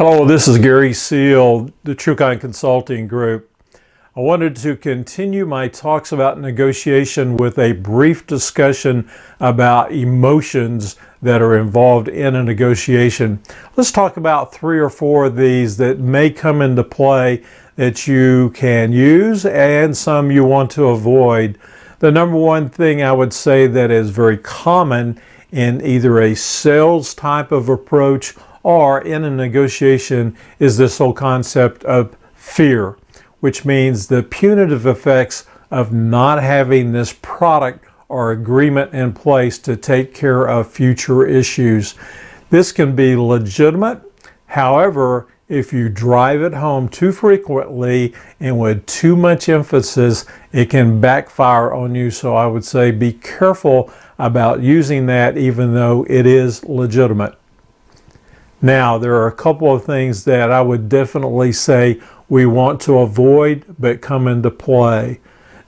Hello, this is Gary Seal, the TrueKind Consulting Group. I wanted to continue my talks about negotiation with a brief discussion about emotions that are involved in a negotiation. Let's talk about 3 or 4 of these that may come into play that you can use and some you want to avoid. The number one thing I would say that is very common in either a sales type of approach or in a negotiation is this whole concept of fear, which means the punitive effects of not having this product or agreement in place to take care of future issues. This can be legitimate. However, if you drive it home too frequently and with too much emphasis, it can backfire on you. So I would say be careful about using that even though it is legitimate. Now, there are a couple of things that I would definitely say we want to avoid but come into play.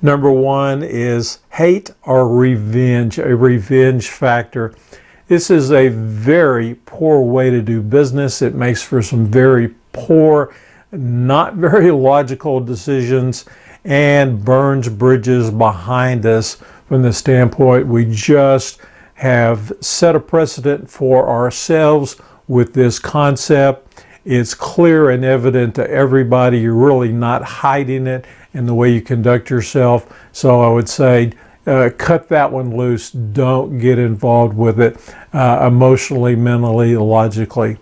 Number one is hate or revenge, a revenge factor. This is a very poor way to do business. It makes for some very poor, not very logical decisions and burns bridges behind us from the standpoint we just have set a precedent for ourselves with this concept. It's clear and evident to everybody. You're really not hiding it in the way you conduct yourself. So I would say cut that one loose. Don't get involved with it emotionally, mentally, logically.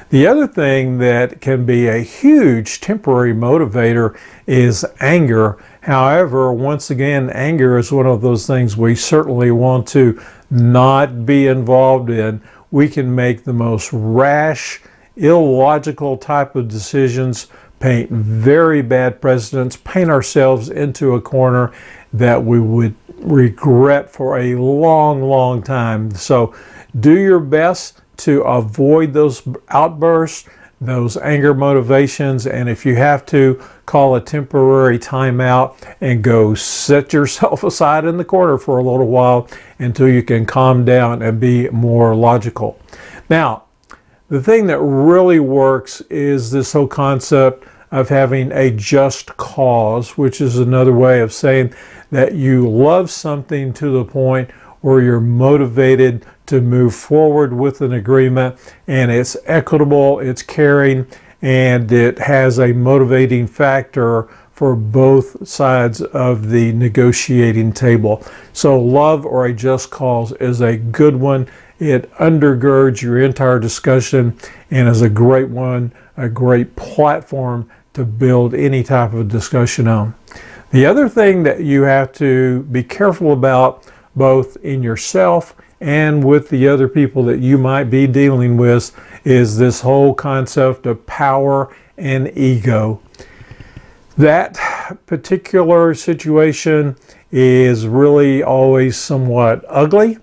The other thing that can be a huge temporary motivator is anger. However, once again, anger is one of those things we certainly want to not be involved in. We can make the most rash, illogical type of decisions, paint very bad precedents, paint ourselves into a corner that we would regret for a long, long time. So do your best to avoid those outbursts, those anger motivations, and if you have to, call a temporary timeout and go set yourself aside in the corner for a little while until you can calm down and be more logical. Now, the thing that really works is this whole concept of having a just cause, which is another way of saying that you love something to the point where you're motivated to move forward with an agreement, and it's equitable, it's caring, and it has a motivating factor for both sides of the negotiating table. So love or a just cause is a good one. It undergirds your entire discussion and is a great one, a great platform to build any type of discussion on. The other thing that you have to be careful about, both in yourself and with the other people that you might be dealing with, is this whole concept of power and ego. That particular situation is really always somewhat ugly.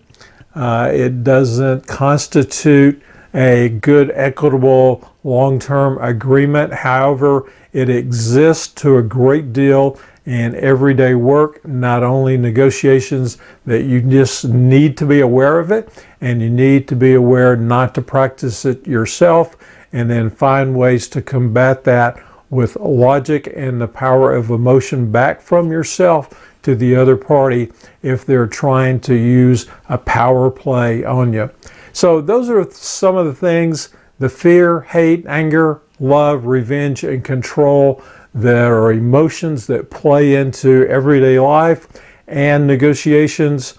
It doesn't constitute a good, equitable, long-term agreement. However, it exists to a great deal in everyday work, not only negotiations, that you just need to be aware of it, and you need to be aware not to practice it yourself, and then find ways to combat that with logic and the power of emotion back from yourself to the other party if they're trying to use a power play on you. So those are some of the things: the fear, hate, anger, love, revenge, and control. There are emotions that play into everyday life and negotiations.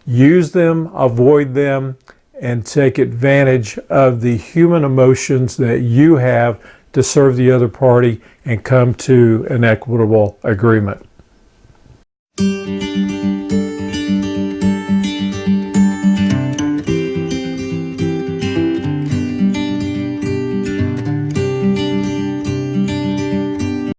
Use them, avoid them, and take advantage of the human emotions that you have to serve the other party and come to an equitable agreement.